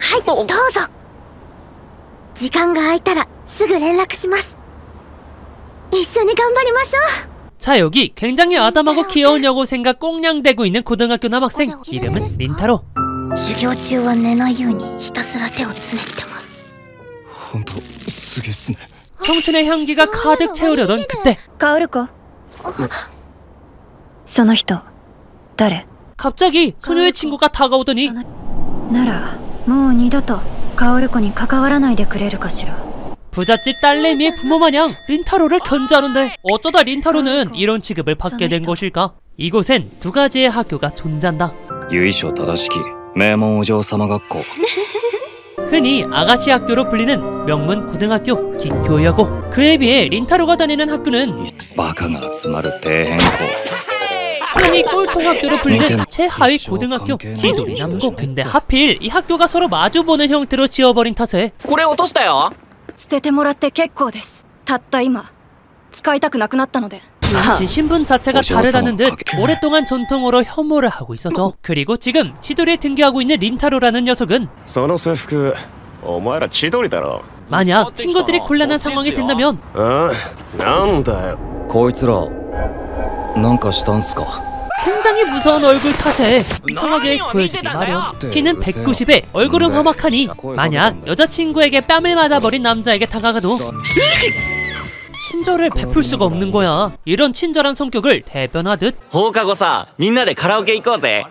はい、どうぞ。時間が空いたらすぐ連絡します。一緒に頑張りましょう。자, 여기 굉장히 아담하고 귀여운 여고생과 꽁냥대고 있는 고등학교 남학생. 이름은 린타로. 授業中は寝ないようにひたすら手をつねってます。ほんとすげえっすね。 청춘의 향기가 가득 채우려던 그때 薫子、その人誰？ 갑자기 소녀의 친구가 다가오더니 ならもう二度と薫子に関わらないでくれるかしら。 부잣집 딸내미의 부모마냥 린타로를 견제하는데 어쩌다 린타로는 이런 취급을 받게 된 것일까? 이곳엔 두 가지의 학교가 존재한다. 由緒正しき名門お嬢様学校 흔히 아가씨 학교로 불리는 명문 고등학교 기교여고. 그에 비해 린타로가 다니는 학교는 バカが集まる底辺校 흔히 꼴통학교로 불리는 최하위 고등학교 기돌이 남고. 근데 하필 이 학교가 서로 마주보는 형태로 지어버린 탓에 これ落としたよ。捨ててもらって結構です。たった今使いたくなくなったので。 왠지 신분 자체가 다르다는 듯 오랫동안 전통으로 혐오를 하고 있었죠. 그리고 지금 치도리에 등교하고 있는 린타로라는 녀석은 その制服お前ら千鳥だろ。 만약 친구들이 곤란한 상황이 된다면 ああ、なんだよ。こいつらなんかしたんすか？ 굉장히 무서운 얼굴 탓에 이상하게 구해주기 마련. 키는 190에 얼굴은 험악하니 만약 여자친구에게 뺨을 맞아버린 남자에게 다가가도 친절을 베풀 수가 없는 거야. 이런 친절한 성격을 대변하듯 放課後さ、みんなでカラオケ行こうぜ。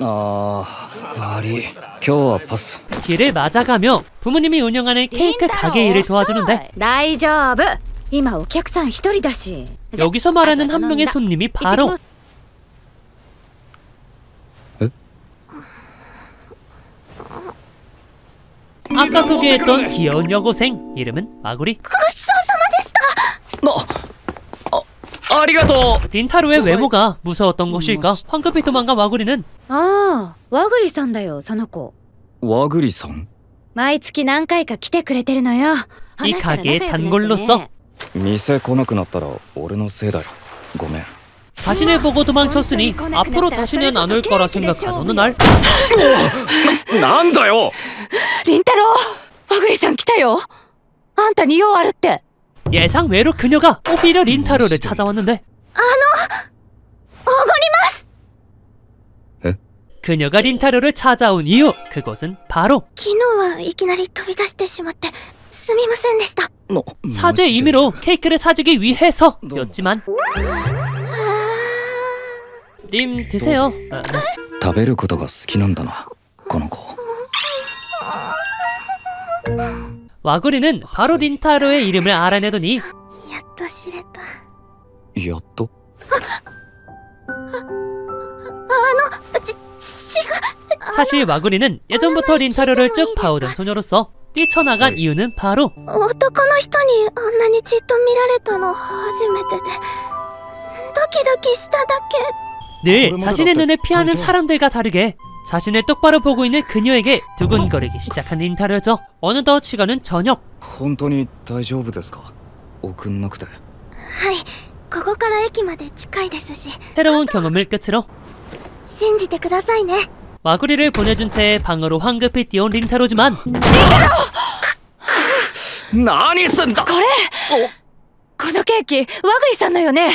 あー悪い今日はパス。 길을 맞아가며 부모님이 운영하는 케이크 가게 일을 도와주는데 大丈夫。今お客さん一人だし。 여기서 말하는 한 명의 손님이 바로 아까 소개했던 귀여운 여고생. 이름은 마구리. ありがとう。 린타로의 외모가 무서웠던 것일까? 황급히 도망간 마구리는 ああ、和栗さんだよ、その子。和栗さん？毎月何回か来てくれてるのよ。 이 가게의 단골로서 店来なくなったら俺のせいだよ。ごめん。 자신을 보고 도망쳤으니 앞으로 다시는 안 올 거라 생각한 어느 날 なんだよ。凛太郎、和栗さん来たよ。あんたに用あるって。 예상 외로 그녀가 오히려 린타로를 찾아왔는데 おごります。 그녀가 린타로를 찾아온 이유, 그것은 바로 昨日はいきなり飛び出してしまってすみませんでした。 사죄의 의미로 케이크를 사주기 위해서였지만 님 드세요. 食べることが好きなんだなこの子。 와구리는 바로 린타로의 이름을 알아내더니 やっと知れた。やっと？사실 와구리는 예전부터 린타로를 쭉 봐오던 소녀로서 뛰쳐나간 이유는 바로 男の人にあんなにじっと見られたの初めてでドキドキしただけ。 늘 자신의 눈을 피하는 사람들과 다르게 자신을 똑바로 보고 있는 그녀에게 두근거리기 시작한 린타로죠. 어느덧 시간은 저녁. 本当に大丈夫ですか？送んなくて。はい、ここから駅まで近いですし 새로운 경험을 끝으로 信じてくださいね。 와구리를 보내준 채 방으로 황급히 뛰어온 린타로지만 何すんだ。これこのケーキ、和栗さんのよね。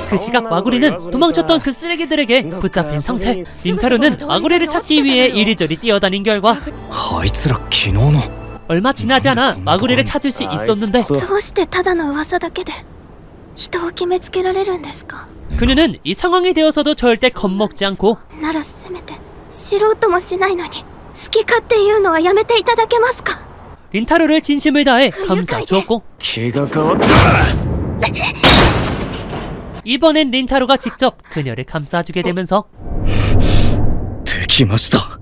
그 시각 와구리는 도망쳤던 그 쓰레기들에게 붙잡힌 상태. 린타로는 와구리를 찾기 위해 이리저리 뛰어다닌 결과 あいつら昨日の。 얼마 지나지 않아 와구리를 찾을 수 있었는데 どうしてただの噂だけで人を決めつけられるんですか。 그녀는 이 상황이 되어서도 절대 겁먹지 않고 ならせめて知ろうともしないのに好き勝手言うのはやめていただけますか。 린타로를 진심을 다해 감싸주었고 気が変わった。 이번엔 린타로가 직접 그녀를 감싸주게 되면서 できました。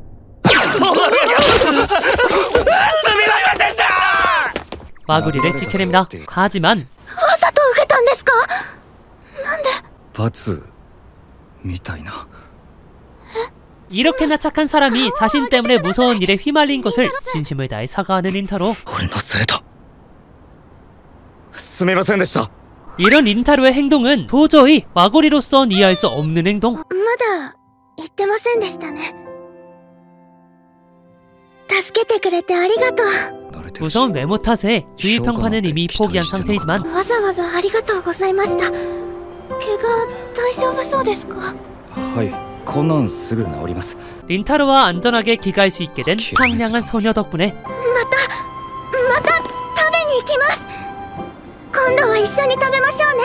와구리를 지켜냅니다. 하지만 わざと受けたんですか。なんで。罰みたいな。 이렇게나 착한 사람이 자신 때문에 무서운 일에 휘말린 것을 진심을 다해 사과하는 린타로. 俺のせいだ。すみませんでした。 이런 린타로의 행동은 도저히 와구리로선 이해할 수 없는 행동. まだ言ってませんでしたね。大けてくれてありがとう。 무서운 외모 탓에 주위 평판은 이미 포기한 상태이지만 わざわざありがとうございました。怪我大丈夫そうですか？はい、こんなんすぐ治ります。 린타로와 안전하게 귀가할 수 있게 된 상냥한 소녀 덕분에 また食べに行きます。今度は一緒に食べましょうね。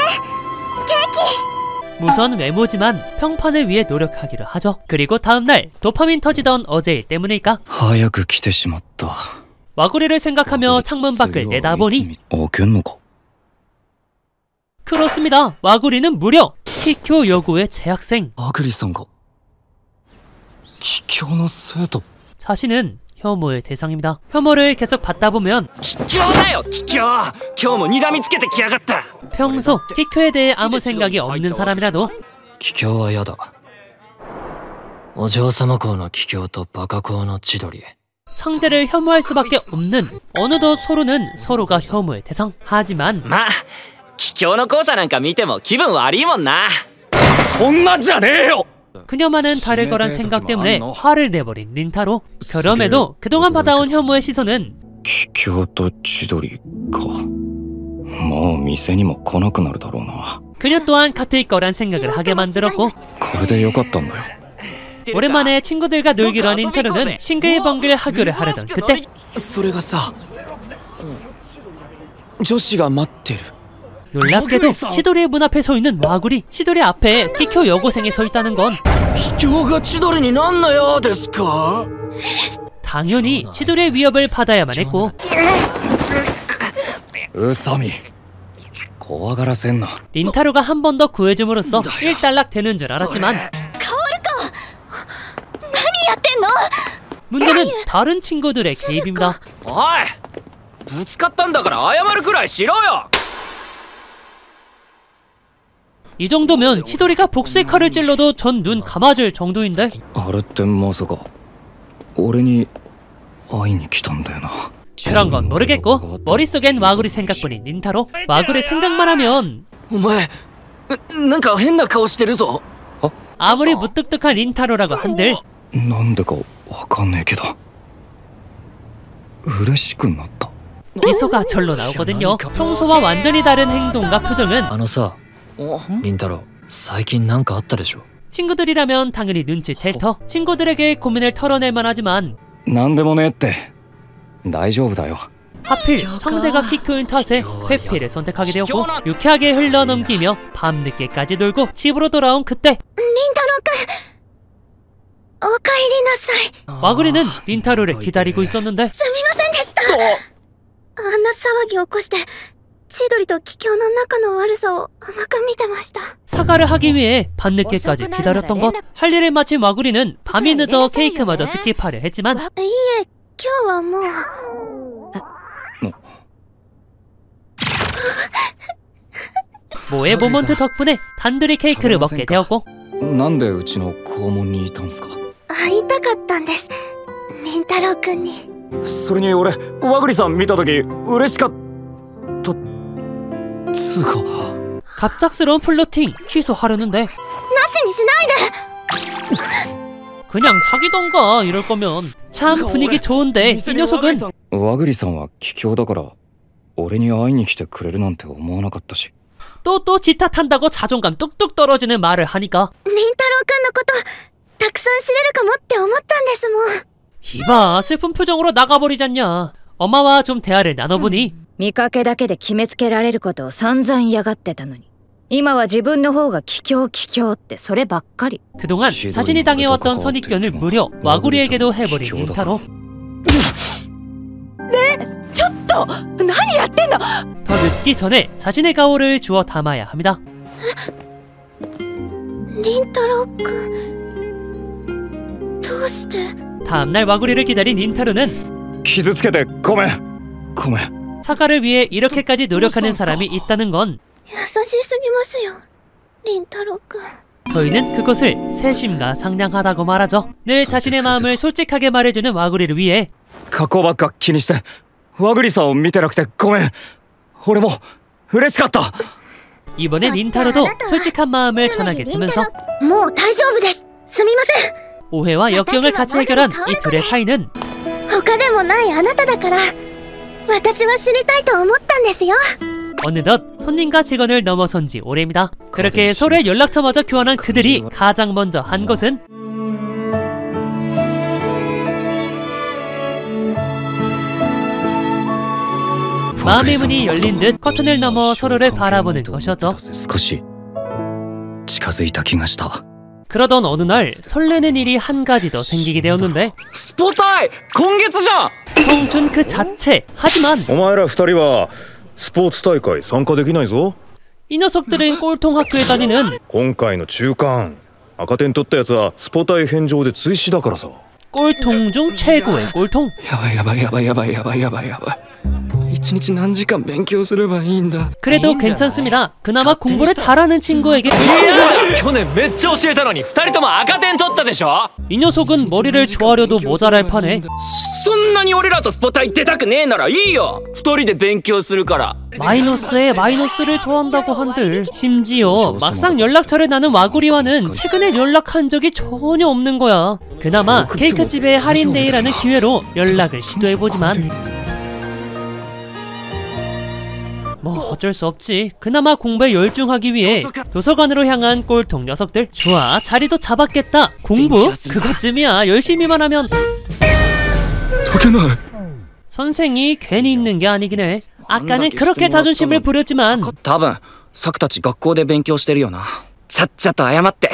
ケーキ。 무서운 외모지만 평판을 위해 노력하기로 하죠. 그리고 다음날 도파민 터지던 어제 일 때문일까? 早く来てしまった。 와구리를 생각하며 창문 밖을 내다보니 그렇습니다. 와구리는 무려 키쿄 여고의 재학생. 자신은 혐오의 대상입니다. 혐오를 계속 받다 보면 평소 키쿄에 대해 아무 생각이 없는 사람이라도 상대를 혐오할 수밖에 없는 어느덧 서로는 서로가 혐오의 대상. 하지만 기교의校舎なんか見ても気分悪いもんな。 그녀만은 다를 거란 생각 때문에 화를 내버린 린타로. 그럼에도 그동안 받아온 혐오의 시선은 기교와 치도리가 뭐店にも来なくなるだろうな. 그녀 또한 같을 거란 생각을 하게 만들었고 これでよかったんだよ. 오랜만에 친구들과 놀기로 한 린타로는 싱글벙글 하교를 하려던 그때 놀랍게도 치도리의 문 앞에 서 있는 와구리. 치도리 앞에 키쿄 여고생이 서 있다는 건 당연히 치도리의 위협을 받아야만 했고 린타로가 한 번 더 구해줌으로써 일단락 되는 줄 알았지만 문제는 다른 친구들의 개입입니다. 이 정도면 치도리가 복수의 칼을 찔러도 전 눈 감아줄 정도인데 그런 건 모르겠고 머릿속엔 와구리 생각뿐인 린타로. 와구리 생각만 하면 아무리 무뚝뚝한 린타로라고 한들 미소가 절로 나오거든요. 평소와 완전히 다른 행동과 표정은 친구들이라면 당연히 눈치챌 터. 친구들에게 고민을 털어낼만 하지만 하필 상대가 키쿄인 탓에 회피를 선택하게 되었고 유쾌하게 흘러넘기며 밤늦게까지 놀고 집으로 돌아온 그때 와구리는 린타로를 기다리고 있었는데 사과를 하기 위해 밤늦게까지 기다렸던 것. 할 일을 마친 와구리는 밤이 늦어 케이크마저 스킵하려 했지만 모의 모먼트 덕분에 단둘이 케이크를 먹게 되었고 갑작스러운 플로팅 취소하려는데 그냥 사귀던가 이럴 거면. 참 분위기 좋은데 이 녀석은 또 지탓한다고 자존감 뚝뚝 떨어지는 말을 하니까 이봐 슬픈 표정으로 나가버리잖냐. 엄마와 좀 대화를 나눠보니 見かけだけで決めつけられることを散々嫌がってたのに今は自分の方が卑怯ってそればっかり. 그동안 자신이 당해왔던 선입견을 무려 와구리에게도 해버린 린타로. 더 늦기 전에 자신의 가오를 주워 담아야 합니다. 다음날 와구리를 기다린 린타로는 사과를 위해 이렇게까지 노력하는 사람이 있다는 건 저희는 그것을 세심과 상냥하다고 말하죠. 늘 자신의 마음을 솔직하게 말해주는 와구리를 위해 이번에 린타로도 솔직한 마음을 전하게 되면서 오해와 역경을 같이 해결한 이 둘의 사이는 他でもないあなただから私は死にたいと思ったんですよ。 어느덧 손님과 직원을 넘어선 지 오래입니다. 그렇게 서로의 연락처마저 교환한 그들이 가장 먼저 한 것은 마음의 문이 열린 듯 커튼을 넘어 서로를 바라보는 것이었죠. 少し近づいた気がした。 그러던 어느 날 설레는 일이 한 가지 더 생기게 되었는데 スポタイ今月じゃん 청춘 그 자체. 하지만 お前ら二人はスポーツ大会参加できないぞ。 이 녀석들은 꼴통 학교에 다니는 今回の中間赤点取ったやつはスポ大返上で追試だからさ。 꼴통 중 최고의 꼴통. やばいやばいやばいやばいやばいやばいやばい。一日何時間勉強すればいいんだ。 그래도 괜찮습니다. 그나마 공부를 잘하는 친구에게 去年めっちゃ教えたのに2人とも赤点取ったでしょ 이 녀석은 머리를 조아려도 모자랄 판에 そんなに俺らとスポタイ出たくねえならいいよ2人で勉強するから 마이너스에 마이너스를 더한다고 한들 심지어 막상 연락처를 나눈 와구리와는 최근에 연락한 적이 전혀 없는 거야. 그나마 케이크집의 할인데이라는 기회로 연락을 시도해보지만 뭐 어쩔 수 없지. 그나마 공부에 열중하기 위해 도서관으로 향한 꼴통 녀석들. 좋아, 자리도 잡았겠다. 공부? 그것쯤이야. 열심히만 하면. 선생이 괜히 있는 게 아니긴 해. 아까는 그렇게 자존심을 부렸지만 多分サクたち学校で勉強してるよなちゃっちゃと謝って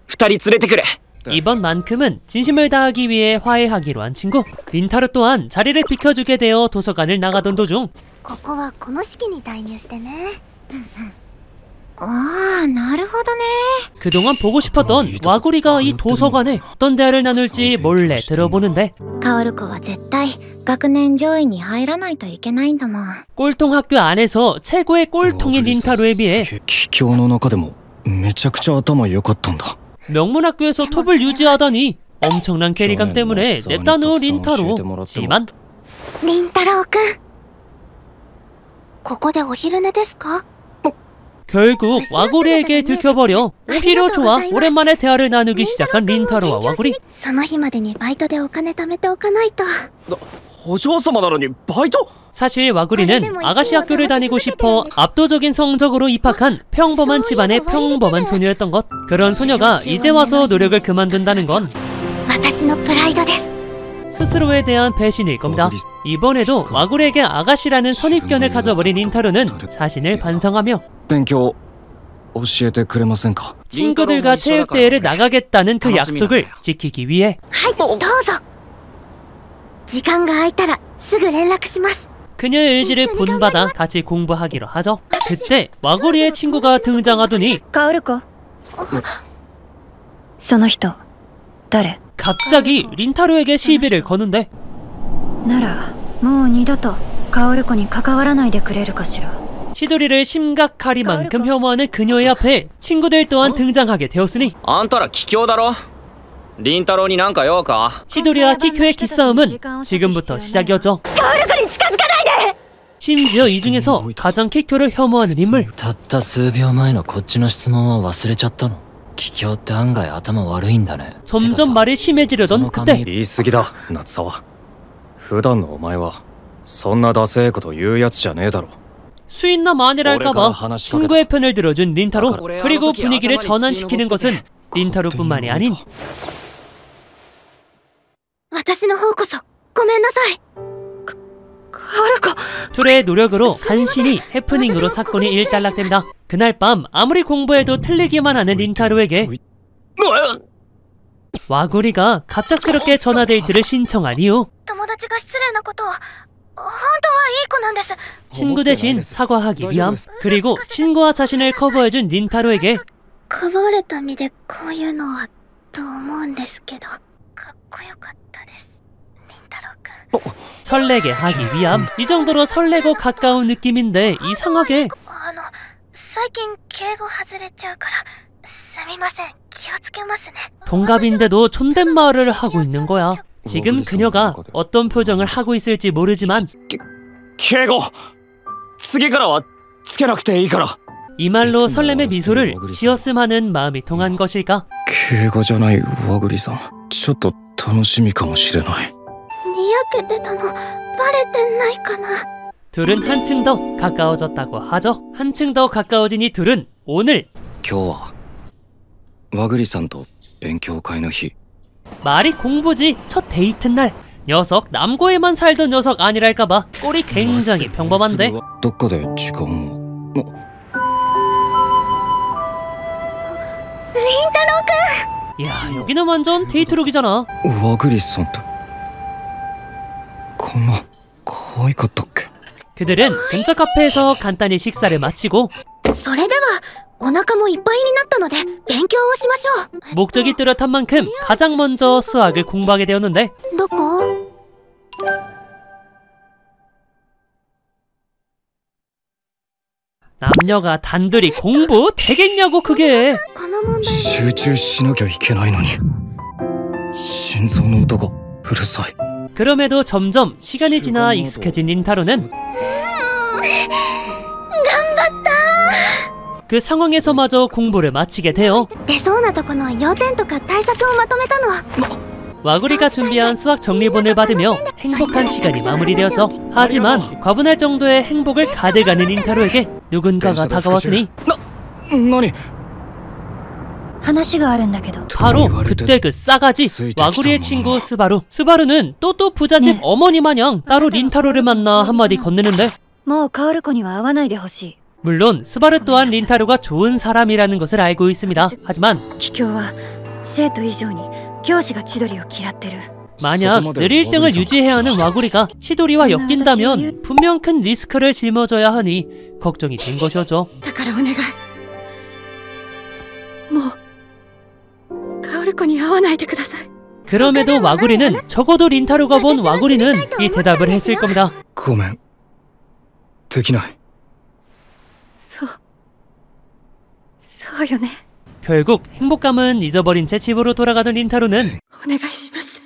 2人連れてくれ 이번만큼은 진심을 다하기 위해 화해하기로 한 친구. 린타로 또한 자리를 비켜주게 되어 도서관을 나가던 도중 ここはこの式に代入してね。ああ、なるほどね。 그동안 보고 싶었던 와구리가 이 도서관에 어떤 대화를 나눌지 몰래 들어보는데 カオル子は絶対学年上位に入らないといけないんだもん。 꼴통 학교 안에서 최고의 꼴통인 린타로에 비해 帰郷の中でもめちゃくちゃ頭良かったんだ。 명문학교에서 톱을 유지하다니 엄청난 캐리감 때문에 냈다는 린타로. 하지만 リンタロウくん、ここでお昼寝ですか？ 결국 와구리에게 들켜버려. 오히려 좋아. 오랜만에 대화를 나누기 시작한 린타로와 와구리. その日までにバイトでお金貯めておかないと。お嬢様なのにバイト 사실 와구리는 아가씨 학교를 다니고 싶어 압도적인 성적으로 입학한 평범한 집안의 평범한 소녀였던 것. 그런 소녀가 이제 와서 노력을 그만둔다는 건 私のプライドです。 스스로에 대한 배신일 겁니다. 이번에도 와구리에게 아가씨라는 선입견을 가져버린 린타로는 자신을 반성하며 勉強教えてくれませんか。 친구들과 체육대회를 나가겠다는 그 약속을 지키기 위해 はい、どうぞ。時間が空いたらすぐ連絡します。 그녀의 의지를 본받아 같이 공부하기로 하죠. 그때 와구리의 친구가 등장하더니 カオル子その人誰 갑자기 린타로에게 시비를 거는데 ならもう二度とカオル子に関わらないでくれるかしら 시도리를 심각하리만큼 혐오하는 그녀의 앞에 친구들 또한 등장하게 되었으니 あんたら帰郷だろ凛太郎になんか用か 시도리와 키쿄의 기싸움은 지금부터 시작이었죠. 심지어 이 중에서 가장 키쿄를 혐오하는 인물 たった数秒前のこっちの質問は忘れちゃったの帰郷って案外頭悪いんだね 점점 말이 심해지려던 그때 言い過ぎだ夏沢。普段のお前はそんなダセえこと言うやつじゃねえだろ。 수인남 아니랄까봐 친구의 편을 들어준 린타로. 그리고 분위기를 전환시키는 것은 린타로뿐만이 아닌 私の方こそごめんなさい。 둘의 노력으로 간신히 해프닝으로 사건이 일단락됩니다. 그날 밤 아무리 공부해도 틀리기만 하는 린타로에게 와구리가 갑작스럽게 전화데이트를 신청한 이후 友達が失礼なことを本当はいい子なんです。 친구 대신 사과하기 위함. 그리고 친구와 자신을 커버해준 린타로에게 かばわれた身でこういうのはと思うんですけど、かっこよかったです。リンタロウくん。 설레게 하기 위함. 이 정도로 설레고 가까운 느낌인데 이상하게 最近敬語外れちゃうからすみません。気をつけますね。 동갑인데도 존댓말을 하고 있는 거야. 지금 그녀가 어떤 표정을 하고 있을지 모르지만 敬語次からはつけなくていいから。 이 말로 설렘의 미소를 지었음 하는 마음이 통한 것일까? 敬語じゃない和栗さん。ちょっと楽しみかもしれない。似けてたのバレてないかな。 둘은 한층 더 가까워졌다고 하죠. 한층 더 가까워진 이 둘은 오늘 今日は和栗さんと勉強会の日。 말이 공부지. 첫 데이트 날. 녀석 남고에만 살던 녀석 아니랄까봐 꼴이 굉장히 평범한데. どっかで時間を。凛太郎くん。 이야, 여기는 완전 데이트룩이잖아. 和栗さんってこんな可愛かったっけ？ 그들은 근처 카페에서 간단히 식사를 마치고 それではお腹もいっぱいになったので勉強をしましょう。 목적이 뚜렷한 만큼 가장 먼저 수학을 공부하게 되었는데 どこ？ 남녀가 단둘이 공부 되겠냐고 그게. この問題集中しなきゃいけないのに心臓の音がうるさい。 그럼에도 점점 시간이 지나 익숙해진 린타로는 그 상황에서마저 공부를 마치게 돼요. 出そうなとこの要点とか対策をまとめたの。 와구리가 준비한 수학 정리본을 받으며 행복한 시간이 마무리되었죠. 하지만 과분할 정도의 행복을 가득하는 린타로에게 누군가가 다가왔으니 何？話があるんだけど 바로 그때 그 싸가지 와구리의 친구 스바루. 스바루는 또 부잣집 네. 어머니 마냥 따로 린타로를 만나 한마디 건네는데 もう薫子には会わないでほしい 물론 스바루 또한 린타로가 좋은 사람이라는 것을 알고 있습니다. 하지만 桔梗は生徒以上に教師が千鳥を嫌ってる 만약 늘 1등을 유지해야 하는 와구리가 치도리와 엮인다면 분명 큰 리스크를 짊어져야 하니 걱정이 된 것이었죠. だからお願いもう薫子に会わないでください 그럼에도 와구리는 적어도 린타로가 본 와구리는 이 대답을 했을 겁니다. ごめん。できない。そうよね 결국 행복감은 잊어버린 채 집으로 돌아가던 린타로는 お願いします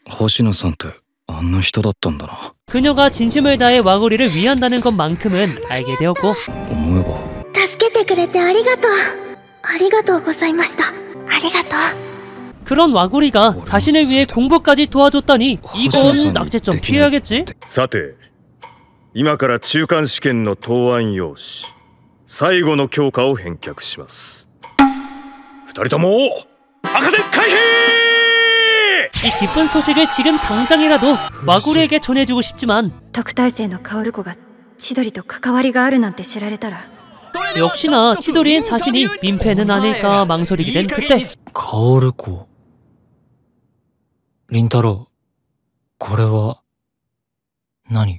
星野さんってあんな人だったんだな。 그녀가 진심을 다해 와구리를 위한다는 것만큼은 알게 되었고 思えば助けてくれてありがとう。ありがとうございました。ありがとう。 그런 와구리가 자신을 위해 공부까지 도와줬다니 이건 낙제점 피해야겠지? さて今から中間試験の答案用紙最後の教科を返却します。二人とも赤点回避。 이 기쁜 소식을 지금 당장이라도 와구리에게 전해주고 싶지만 特待生の薫子が千鳥と関わりがあるなんて知られたら 역시나 치도리엔 자신이 민폐는 아닐까 망설이게 된 그때 薫子凛太郎これは何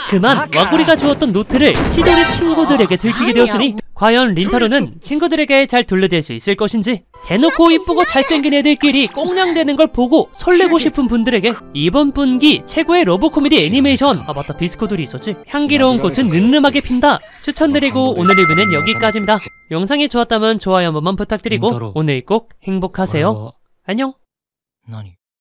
그만 와구리가 주었던 노트를 치도리 친구들에게 들키게 되었으니 과연 린타로는 친구들에게 잘 둘러댈 수 있을 것인지 대놓고 이쁘고 잘생긴 애들끼리 꽁냥대는 걸 보고 설레고 싶은 분들에게 이번 분기 최고의 러브 코미디 애니메이션 맞다 비스코들이 있었지 향기로운 꽃은 늠름하게 핀다 추천드리고 오늘 리뷰는 여기까지입니다. 영상이 좋았다면 좋아요 한 번만 부탁드리고 오늘 꼭 행복하세요. 안녕. 何